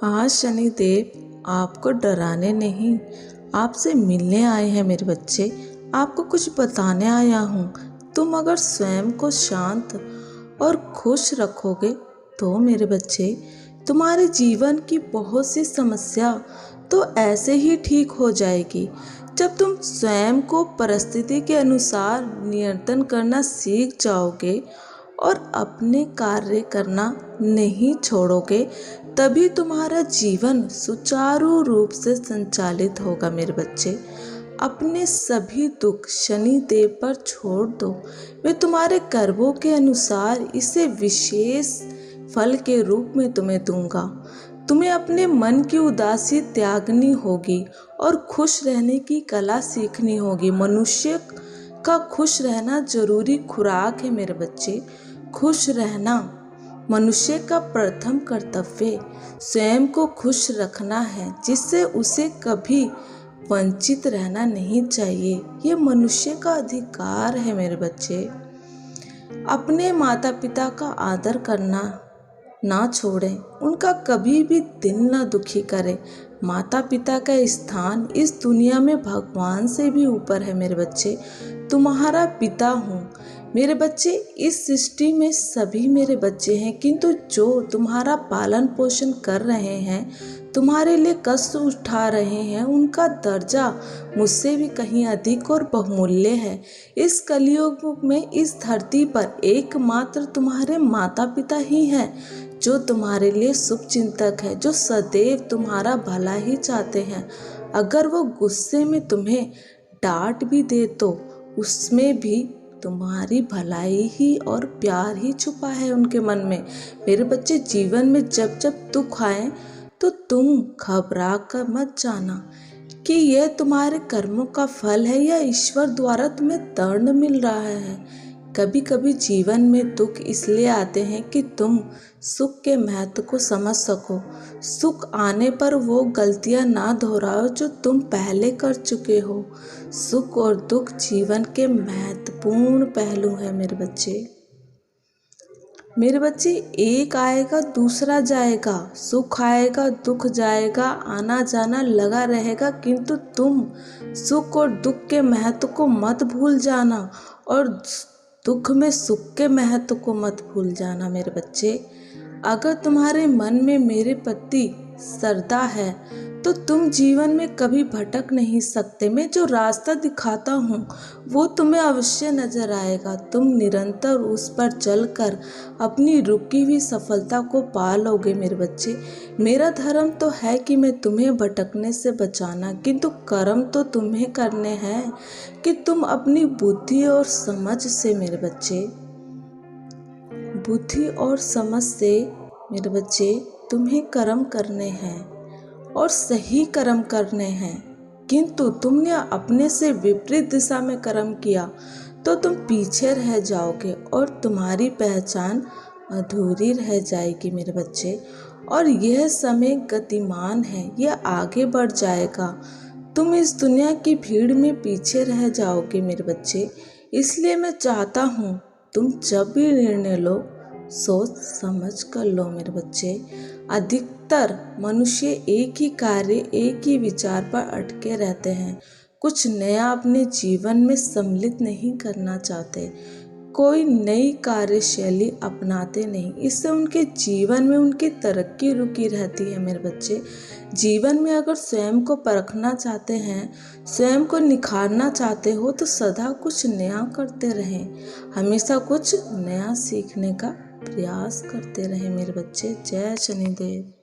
आज शनिदेव आपको डराने नहीं, आपसे मिलने आए हैं मेरे बच्चे। आपको कुछ बताने आया हूँ। तुम अगर स्वयं को शांत और खुश रखोगे तो मेरे बच्चे तुम्हारे जीवन की बहुत सी समस्या तो ऐसे ही ठीक हो जाएगी। जब तुम स्वयं को परिस्थिति के अनुसार नियंत्रण करना सीख जाओगे और अपने कार्य करना नहीं छोड़ोगे, तभी तुम्हारा जीवन सुचारू रूप से संचालित होगा मेरे बच्चे। अपने सभी दुख शनि देव पर छोड़ दो। मैं तुम्हारे कर्मों के अनुसार इसे विशेष फल के रूप में तुम्हें दूंगा। तुम्हें अपने मन की उदासी त्यागनी होगी और खुश रहने की कला सीखनी होगी। मनुष्य का खुश रहना जरूरी खुराक है मेरे बच्चे। खुश रहना मनुष्य का प्रथम कर्तव्य स्वयं को खुश रखना है, जिससे उसे कभी वंचित रहना नहीं चाहिए। ये मनुष्य का अधिकार है मेरे बच्चे। अपने माता पिता का आदर करना ना छोड़ें, उनका कभी भी दिल ना दुखी करें। माता पिता का स्थान इस दुनिया में भगवान से भी ऊपर है मेरे बच्चे। तुम्हारा पिता हूँ मेरे बच्चे। इस सृष्टि में सभी मेरे बच्चे हैं, किंतु जो तुम्हारा पालन पोषण कर रहे हैं, तुम्हारे लिए कष्ट उठा रहे हैं, उनका दर्जा मुझसे भी कहीं अधिक और बहुमूल्य है। इस कलयुग में इस धरती पर एकमात्र तुम्हारे माता पिता ही हैं जो तुम्हारे लिए शुभ चिंतक है, जो सदैव तुम्हारा भला ही चाहते हैं। अगर वो गुस्से में तुम्हें डांट भी दे तो उसमें भी तुम्हारी भलाई ही और प्यार ही छुपा है उनके मन में। मेरे बच्चे, जीवन में जब जब दुख आए तो तुम घबरा कर मत जाना कि यह तुम्हारे कर्मों का फल है या ईश्वर द्वारा तुम्हें दंड मिल रहा है। कभी कभी जीवन में दुख इसलिए आते हैं कि तुम सुख के महत्व को समझ सको। सुख आने पर वो गलतियां ना दोहराओ जो तुम पहले कर चुके हो। सुख और दुख जीवन के महत्वपूर्ण पहलू हैं मेरे बच्चे। मेरे बच्चे, एक आएगा दूसरा जाएगा, सुख आएगा दुख जाएगा, आना जाना लगा रहेगा, किंतु तुम सुख और दुख के महत्व को मत भूल जाना और दुख में सुख के महत्व को मत भूल जाना मेरे बच्चे। अगर तुम्हारे मन में मेरे प्रति श्रद्धा है तो तुम जीवन में कभी भटक नहीं सकते। मैं जो रास्ता दिखाता हूँ वो तुम्हें अवश्य नजर आएगा। तुम निरंतर उस पर चलकर अपनी रुकी हुई सफलता को पा लोगे मेरे बच्चे। मेरा धर्म तो है कि मैं तुम्हें भटकने से बचाना, किंतु कर्म तो तुम्हें करने हैं कि तुम अपनी बुद्धि और समझ से मेरे बच्चे, बुद्धि और समझ से मेरे बच्चे तुम्हें कर्म करने हैं और सही कर्म करने हैं। किंतु तुमने अपने से विपरीत दिशा में कर्म किया तो तुम पीछे रह जाओगे और तुम्हारी पहचान अधूरी रह जाएगी मेरे बच्चे। और यह समय गतिमान है, यह आगे बढ़ जाएगा। तुम इस दुनिया की भीड़ में पीछे रह जाओगे मेरे बच्चे। इसलिए मैं चाहता हूँ तुम जब भी निर्णय लो सोच समझ कर लो मेरे बच्चे। अधिकतर मनुष्य एक ही कार्य एक ही विचार पर अटके रहते हैं, कुछ नया अपने जीवन में सम्मिलित नहीं करना चाहते, कोई नई कार्यशैली अपनाते नहीं। इससे उनके जीवन में उनकी तरक्की रुकी रहती है मेरे बच्चे। जीवन में अगर स्वयं को परखना चाहते हैं, स्वयं को निखारना चाहते हो तो सदा कुछ नया करते रहें, हमेशा कुछ नया सीखने का प्रयास करते रहें मेरे बच्चे। जय शनिदेव।